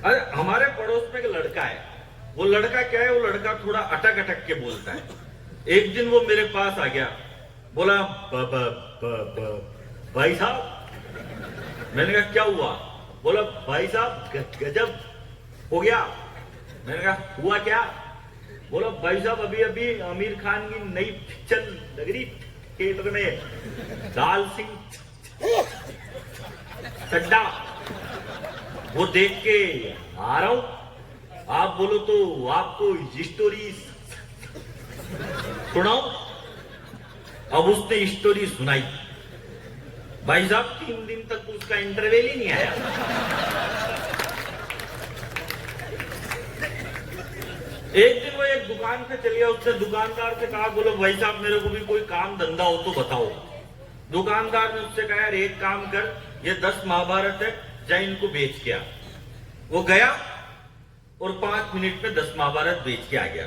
अरे हमारे पड़ोस में एक लड़का है, वो लड़का क्या है, वो लड़का थोड़ा अटक अटक के बोलता है। एक दिन वो मेरे पास आ गया, बोला ब, ब, ब, ब, भाई साहब। मैंने कहा क्या हुआ? बोला भाई साहब गजब हो गया। मैंने कहा हुआ क्या? बोला भाई साहब अभी अभी आमिर खान की नई पिक्चर लग रही थिएटर में, लाल सिंह चड्डा, वो देख के आ रहा हूं। आप बोलो तो आपको स्टोरी सुनाओ। अब उसने स्टोरी सुनाई। भाई साहब 3 दिन तक उसका इंटरवल ही नहीं आया। एक दिन वो एक दुकान पे चल गया, उसने दुकानदार से कहा बोलो भाई साहब मेरे को भी कोई काम धंधा हो तो बताओ। दुकानदार ने उससे कहा यार एक काम कर, ये 10 महाभारत है, जा इनको बेच के आ। वो गया और 5 मिनट में 10 महाभारत बेच के आ गया।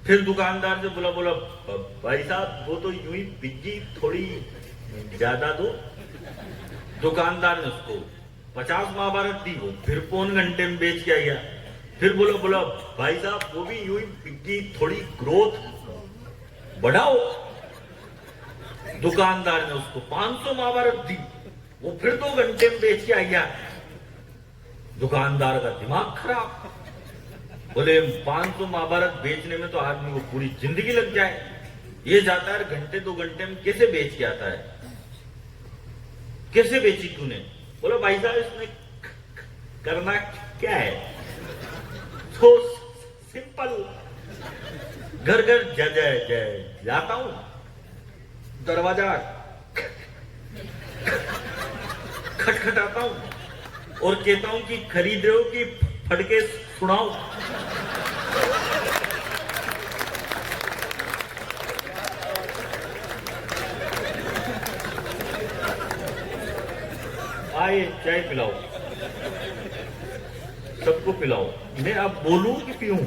फिर दुकानदार से बोला बोला भाई साहब वो तो यूं ही बिकी, थोड़ी ज्यादा दो। दुकानदार ने उसको 50 महाभारत दी, वो फिर पौन घंटे में बेच के आ गया। फिर बोला बोला भाई साहब वो भी यूं ही बिकी, थोड़ी ग्रोथ बढ़ाओ। दुकानदार ने उसको 500 महाभारत दी, वो फिर 2 घंटे में बेच के आ गया। दुकानदार का दिमाग खराब, बोले 500 महाभारत बेचने में तो आदमी को पूरी जिंदगी लग जाए, ये जाता है घंटे 2 घंटे में कैसे बेच के आता है? कैसे बेची तूने? बोला भाई साहब इसमें करना क्या है, तो सिंपल, घर घर जाता हूं, दरवाजा खटखटाता हूं और कहता हूं कि खरीद रहे हो कि फटके सुनाओ। आए चाय पिलाओ, सबको पिलाओ। मैं अब बोलूं कि पीऊं?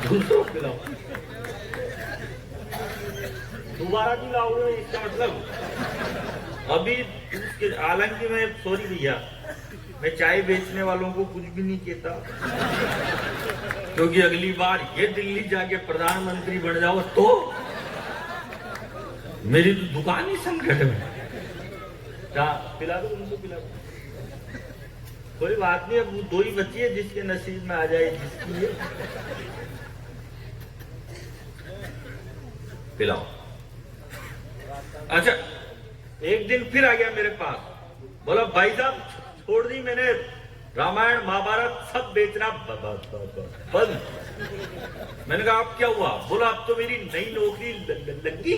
दूसरों पिलाओ, दोबारा भी लाओगे इसका मतलब। अभी हालांकि मैं सॉरी भैया, मैं चाय बेचने वालों को कुछ भी नहीं कहता, क्योंकि अगली बार ये दिल्ली जाके प्रधानमंत्री बन जाओ तो मेरी तो दुकान ही संकट में। पिला दो उनको, पिला दो, कोई बात नहीं। अब 2 ही बची है, जिसके नसीब में आ जाए जिसकी है। पिलाओ। अच्छा एक दिन फिर आ गया मेरे पास, बोला भाई साहब छोड़ दी मैंने रामायण महाभारत सब बेचना बंद। मैंने कहा अब क्या हुआ? बोला अब तो मेरी नई नौकरी लगी।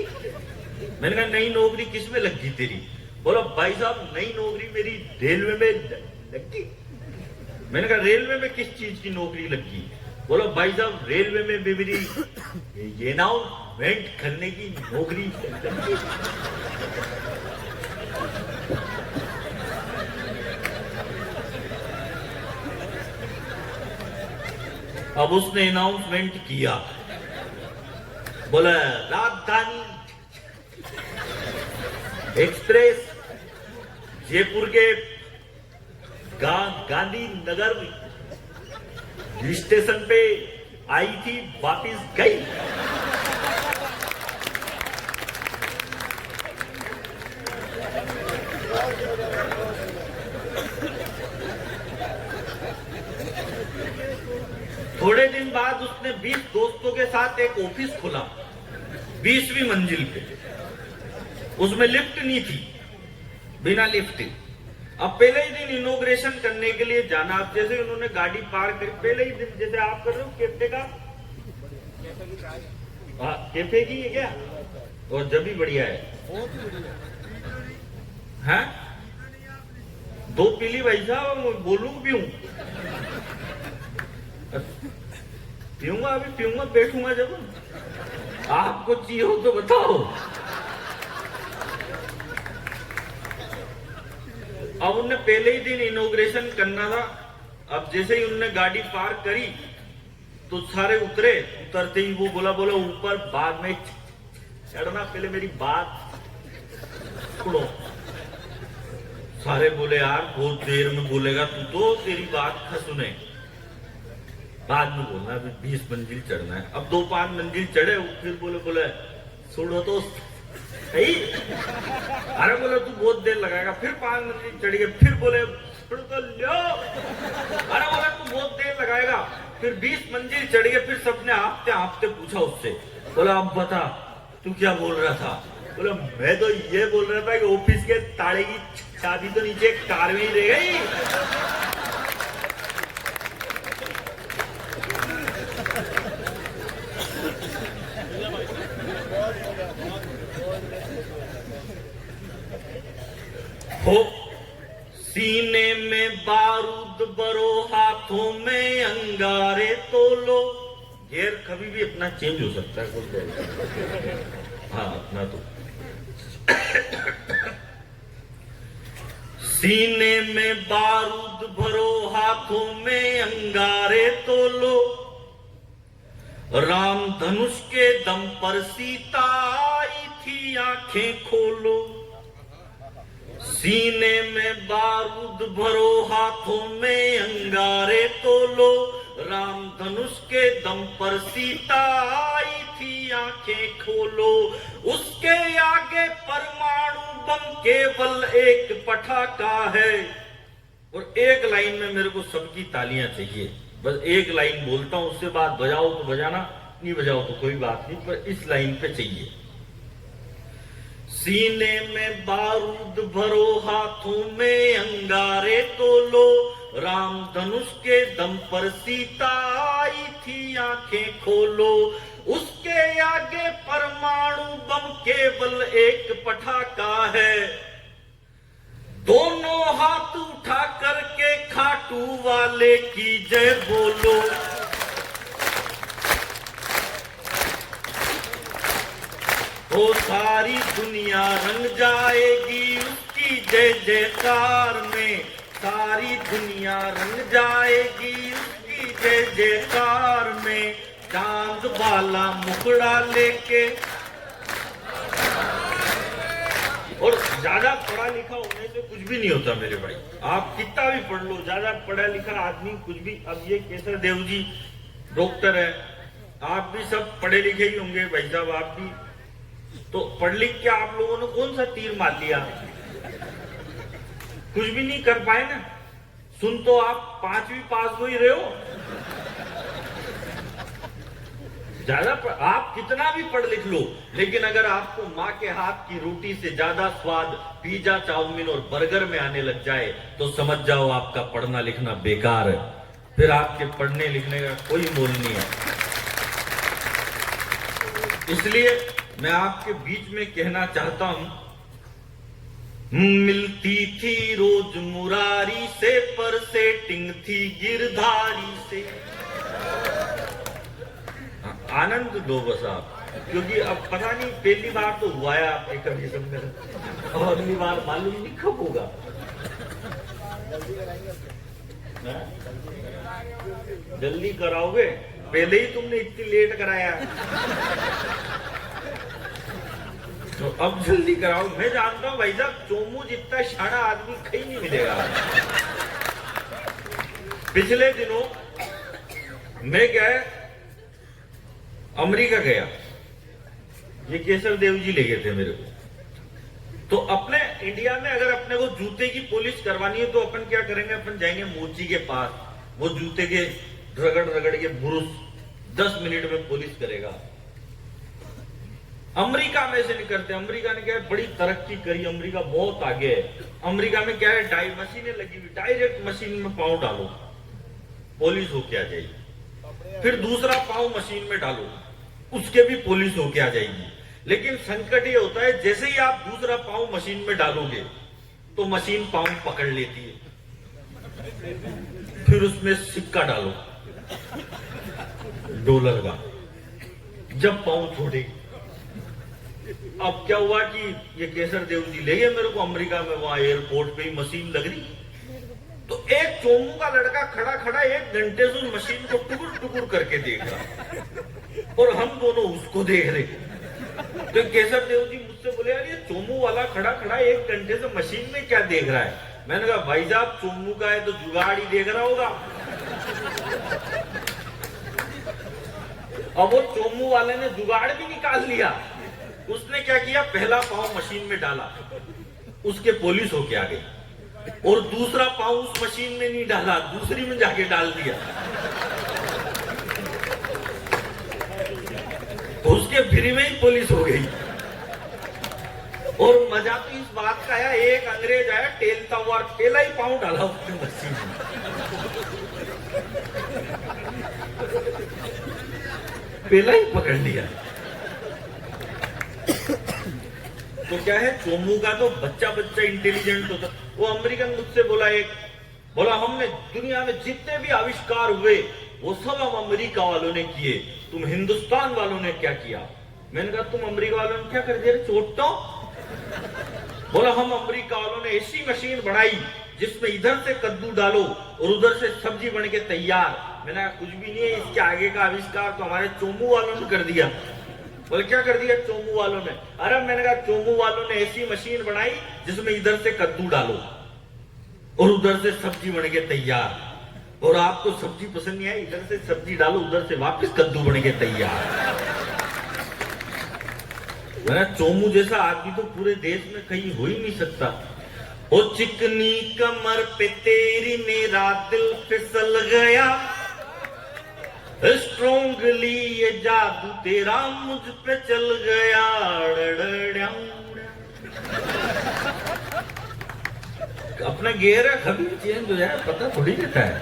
मैंने कहा नई नौकरी किसमें लगी तेरी? बोला भाई साहब नई नौकरी मेरी रेलवे में लगी। मैंने कहा रेलवे में किस चीज की नौकरी लगी? बोला भाई साहब रेलवे में भी मेरी ये अनाउंसमेंट करने की नौकरी लगी। अब उसने अनाउंसमेंट किया, बोला राजधानी एक्सप्रेस जयपुर के गांधी नगर स्टेशन पे आई थी, वापस गई। थोड़े दिन बाद उसने 20 दोस्तों के साथ एक ऑफिस खोला 20वीं मंजिल पे। उसमें लिफ्ट नहीं थी, बिना लिफ्ट। अब पहले ही दिन इनॉग्रेशन करने के लिए जाना, अब जैसे उन्होंने गाड़ी पार करी, पहले ही दिन जैसे आप कर रहे हो कैफे का, कैफे की है क्या? और जब भी बढ़िया है, हैं? 2 पीली भाई साहब, बोलूं पीऊं? पीऊंगा, अभी पीऊंगा, बैठूंगा जब। आपको चाहिए हो तो बताओ। अब उनने पहले ही दिन इनॉग्रेशन करना था। अब जैसे ही उन्होंने गाड़ी पार करी तो सारे उतरे। उतरते ही वो बोला ऊपर बाद में चढ़ना, पहले मेरी बात सुनो। सारे बोले यार बहुत देर में बोलेगा तू, तो तेरी बात खा सुने, बाद में बोलना, अभी 20 मंजिल चढ़ना है। अब 2-5 मंजिल चढ़े, फिर बोले छोड़ो तो सही। अरे बोले तू बहुत देर लगाएगा, फिर 5 मंजिल चढ़ गए, फिर बोले छोड़ो तो लो। अरे बोले तू बहुत देर लगाएगा, फिर 20 मंजिल चढ़ गए, फिर सबने हाँफते हाँफते पूछा उससे, बोला अब बता तू क्या बोल रहा था? बोला मैं तो ये बोल रहा था कि ऑफिस के ताले की चाबी तो नीचे कार में ही रह गई। हो सीने में बारूद भरो, हाथों में अंगारे तोलो। गेर कभी भी अपना चेंज हो सकता है, कोई हाँ अपना तो। सीने में बारूद भरो, हाथों में अंगारे तोलो। राम धनुष के दम पर सीता आई थी, आंखें खोलो। सीने में बारूद भरो, हाथों में अंगारे तोलो। राम धनुष के दम पर सीता आई थी, आंखें खोलो। उसके आगे परमाणु बम केवल एक पटाखा है। और एक लाइन में मेरे को सबकी तालियां चाहिए, बस एक लाइन बोलता हूं, उससे बाद बजाओ तो बजाना, नहीं बजाओ तो कोई बात नहीं, पर इस लाइन पे चाहिए। सीने में बारूद भरो, हाथों में अंगारे तोलो। राम धनुष के दम पर सीता आई थी, आंखें खोलो। उसके आगे परमाणु बम केवल एक पटाखा है। दोनों हाथ उठा करके खाटू वाले की जय बोलो। वो सारी दुनिया रंग जाएगी उसकी जय जयकार में। सारी दुनिया रंग जाएगी उसकी जय जयकार में। चांद वाला मुखड़ा लेके। और ज्यादा पढ़ा लिखा होने से कुछ भी नहीं होता मेरे भाई, आप कितना भी पढ़ लो, ज्यादा पढ़ा लिखा आदमी कुछ भी। अब ये केसर देव जी डॉक्टर है, आप भी सब पढ़े लिखे ही होंगे भाई साहब, आप भी तो पढ़ लिख के आप लोगों ने कौन सा तीर मार लिया? कुछ भी नहीं कर पाए ना। सुन तो आप 5वीं पास हो ही रहे हो। ज्यादा आप कितना भी पढ़ लिख लो, लेकिन अगर आपको माँ के हाथ की रोटी से ज्यादा स्वाद पिज्जा, चाउमीन और बर्गर में आने लग जाए तो समझ जाओ आपका पढ़ना लिखना बेकार है। फिर आपके पढ़ने लिखने का कोई मोल नहीं है। इसलिए मैं आपके बीच में कहना चाहता हूं, मिलती थी रोज मुरारी से, पर सेटिंग थी गिरधारी से। आनंद दो बस आप, क्योंकि अब पता नहीं पहली बार तो हुआ है आपके कभी समझ, और अगली बार मालूम नहीं कब होगा। जल्दी कराओगे? पहले ही तुमने इतनी लेट कराया, तो अब जल्दी कराओ। मैं जानता हूं भाई साहब, चोमू जितना शाना आदमी कहीं नहीं मिलेगा। पिछले दिनों मैं क्या है अमेरिका गया, ये केसर देव जी ले गए थे मेरे को। तो अपने इंडिया में अगर अपने को जूते की पॉलिश करवानी है तो अपन क्या करेंगे, अपन जाएंगे मोची के पास, वो जूते के रगड़ रगड़ के बुरुश 10 मिनट में पॉलिश करेगा। अमेरिका में से नहीं करते। अमेरिका ने क्या है, बड़ी तरक्की करी, अमेरिका बहुत आगे है। अमेरिका में क्या है, डाई मशीनें लगी हुई, डायरेक्ट मशीन में पांव डालो पॉलिश होके आ जाएगी। फिर दूसरा पांव मशीन में डालो, उसके भी पॉलिश होके आ जाएगी। लेकिन संकट ये होता है, जैसे ही आप दूसरा पांव मशीन में डालोगे तो मशीन पांव पकड़ लेती है। फिर उसमें सिक्का डालो डॉलर का, जब पांव छोड़ेगी। अब क्या हुआ कि ये केसर देव जी ले गए मेरे को अमेरिका में, वहां एयरपोर्ट पे ही मशीन लग रही। तो एक चोमू का लड़का खड़ा खड़ा 1 घंटे से उस मशीन को टुकुर टुकुर करके देख रहा, और हम दोनों उसको देख रहे। तो केसर देव जी मुझसे बोले, यार ये चोमू वाला खड़ा खड़ा 1 घंटे से मशीन में क्या देख रहा है? मैंने कहा भाई साहब चोमू का है तो जुगाड़ ही देख रहा होगा। अब वो चोमू वाले ने जुगाड़ भी निकाल लिया। उसने क्या किया, पहला पांव मशीन में डाला, उसके पुलिस होके आ गई, और दूसरा पांव उस मशीन में नहीं डाला, दूसरी में जाके डाल दिया। उसके फ्री में ही पुलिस हो गई। और मजा तो इस बात का आया, एक अंग्रेज आया टेलता हुआ, पहला ही पांव डाला उसने मशीन में, पहला ही पकड़ लिया। तो क्या है, चोमू का तो बच्चा बच्चा इंटेलिजेंट होता। वो अमेरिकन मुझसे बोला हमने दुनिया में जितने भी आविष्कार हुए वो सब हम अमेरिका वालों ने किए, तुम हिंदुस्तान वालों ने क्या किया? मैंने कहा तुम अमेरिका वालों ने क्या कर दिया चोटो? बोला हम अमेरिका वालों ने ऐसी मशीन बनाई जिसमें इधर से कद्दू डालो और उधर से सब्जी बन के तैयार। मैंने कहा कुछ भी नहीं है, इसके आगे का आविष्कार तो हमारे चोमू वालों ने कर दिया। बोले क्या कर दिया चोमू वालों ने? अरे मैंने कहा चोमू वालों ने ऐसी मशीन बनाई जिसमें इधर से कद्दू डालो और उधर से सब्जी बन के तैयार, और आपको सब्जी पसंद नहीं आई, इधर से सब्जी डालो उधर से वापस कद्दू बन के तैयार। मेरा चोमू जैसा आदमी तो पूरे देश में कहीं हो ही नहीं सकता। ओ चिकनी कमर पे तेरी मेरा दिल फिसल गया, स्ट्रोंगली ये जादू तेरा मुझ पे चल गया। अपना गेयर कभी चेंज हो जाए पता थोड़ी रहता है।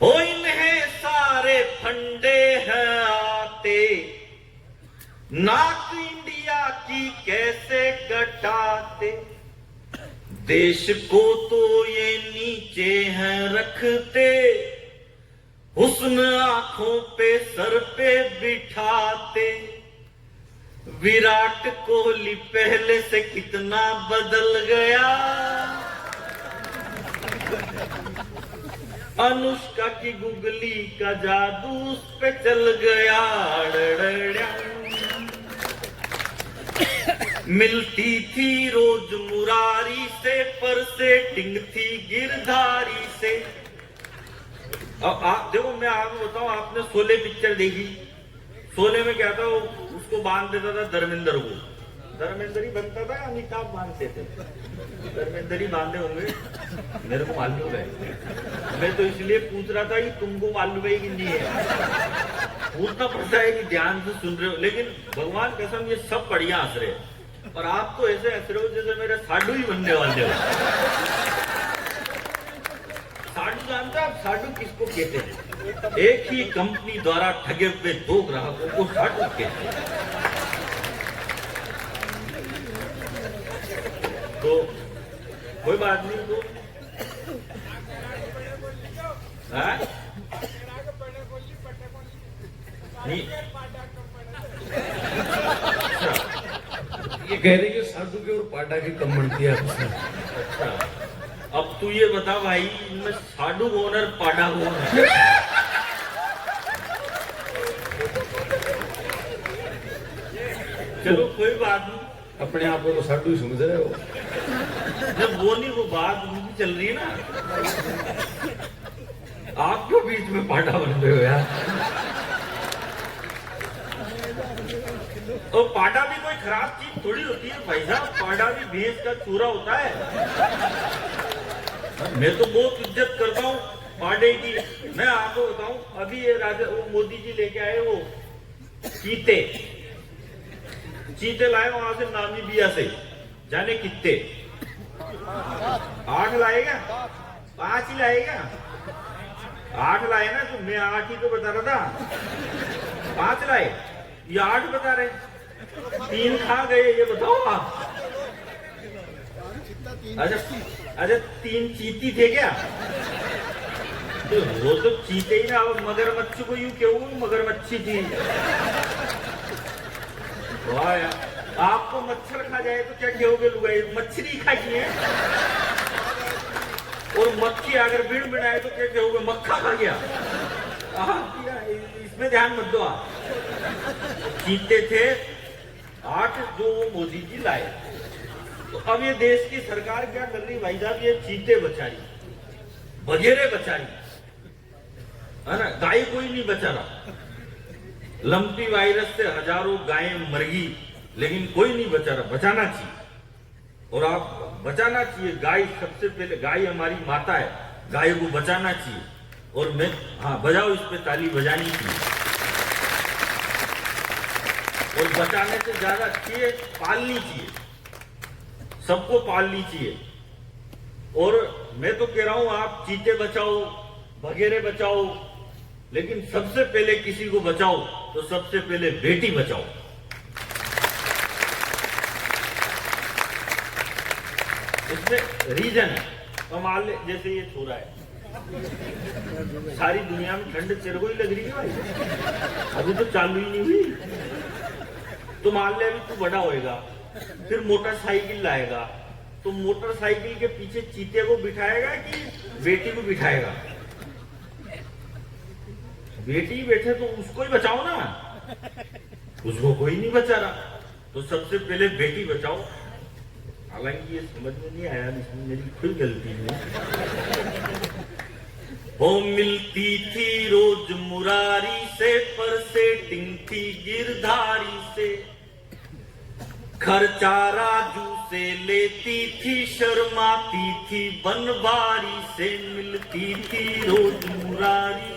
ओ इन्हें सारे फंडे हैं आते, नाक इंडिया की कैसे कटाते, देश को तो ये नीचे हैं रखते, हुस्न आंखों पे सर पे बिठाते। विराट कोहली पहले से कितना बदल गया, अनुष्का की गुगली का जादू उस पे चल गया। मिलती थी रोज मुरारी से, पर सेटिंग थी गिरधारी से। अब आप देखो, मैं आपको बताऊं, आपने शोले पिक्चर देखी? शोले में क्या था, उसको बांध देता था धर्मेंद्र को, धर्मेंद्र ही बनता था, अमिताभ बांधते थे, धर्मेंद्र ही बांधे होंगे, मेरे को मालूम है। मैं तो इसलिए पूछ रहा था कि तुमको मालूम है कि नहीं है, पूछना पड़ता है कि ध्यान से सुन रहे हो। लेकिन भगवान कसम ये सब बढ़िया हंस रहे, और आप तो ऐसे हंस रहे हो जैसे मेरे साडू ही बनने वाले हो। साडू जानते हैं आप साडू किसको कहते हैं? एक ही कंपनी द्वारा ठगे हुए 2 ग्राहकों को साडू कहते हैं। तो कोई बात नहीं, तो नहीं ये कह रही है साधु के और पाटा की कम बनती है। अच्छा, अब तू ये बता भाई, इनमें साडू कौन और पाडा कौन है? चलो कोई बात नहीं, अपने आप को तो साधु ही समझ रहे हो। जब वो नहीं, वो बात उनकी चल रही है ना, आप क्यों बीच में पाडा बन रहे हो यार? और पाडा भी कोई खराब चीज थोड़ी होती है भाई साहब, पाडा भी भैंस का चूरा होता है। मैं तो बहुत इज्जत करता हूँ पाडे की। मैं आपको बताऊं, अभी ये राजा वो मोदी जी लेके आए वो चीते लाए वहां से नामीबिया से, जाने कितने 8 लाएगा, 5 ही लाएगा, 8 लाए ना, तो मैं 8 ही तो बता रहा था, 5 लाए, ये 8 बता रहे, 3 खा गए, ये बताओ आप। अच्छा 3 चीती थे क्या? तो वो तो चीते ही ना, मगरमच्छ को यूं क्यों मगरमच्छी थी। वाह यार, आपको मच्छर खा जाए तो क्या कहोगे लुगाई, मछली खाई है? और मक्खी अगर बिड़ बिड़ाए तो क्या कहोगे, मक्खा खा गया। किया, इसमें ध्यान मत दो आप। चीते थे 8 जो वो मोदी जी लाए। तो अब ये देश की सरकार क्या कर रही भाई साहब, ये चीते बचा रही, बघेरे बचा रही, है ना, गाय कोई नहीं बचा रहा। लंपी वायरस से हजारों गायें मर गई, लेकिन कोई नहीं बचा रहा। बचाना चाहिए, और आप बचाना चाहिए। गाय सबसे पहले, गाय हमारी माता है, गाय को बचाना चाहिए। और मैं, हाँ बजाओ, इस पे ताली बजानी चाहिए। और बचाने से ज्यादा चाहिए, पालनी चाहिए, सबको पालनी चाहिए। और मैं तो कह रहा हूं, आप चीते बचाओ, बघेरे बचाओ, लेकिन सबसे पहले किसी को बचाओ तो सबसे पहले बेटी बचाओ। इसमें रीजन है। तो मान ले, जैसे ये छोरा है, सारी दुनिया में ठंड तेरे को ही लग रही है भाई, अभी तो चालू ही नहीं हुई। तो मान ले अभी तू बड़ा होएगा, फिर मोटरसाइकिल लाएगा, तो मोटरसाइकिल के पीछे चीते को बिठाएगा कि बेटी को बिठाएगा? बेटी बैठे तो उसको ही बचाओ ना, उसको कोई नहीं बचा रहा। तो सबसे पहले बेटी बचाओ। हालांकि ये समझ में नहीं आया, इसमें मेरी कोई गलती नहीं। वो मिलती थी रोज मुरारी से, पर सेटिंग थी गिरधारी से। खर्चा राजू से लेती थी, शर्माती थी बनवारी से। मिलती थी रोज मुरारी।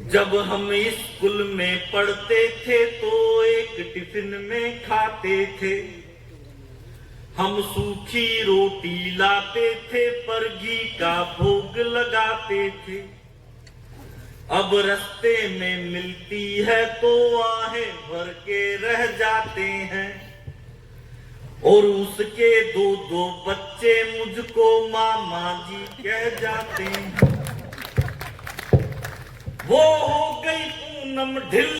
जब हम स्कूल में पढ़ते थे तो एक टिफिन में खाते थे। हम सूखी रोटी लाते थे, पर घी का भोग लगाते थे। अब रास्ते में मिलती है तो आहें भर के रह जाते हैं। और उसके 2-2 बच्चे मुझको मामा जी कह जाते हैं। वो हो गई पूनम ढिल।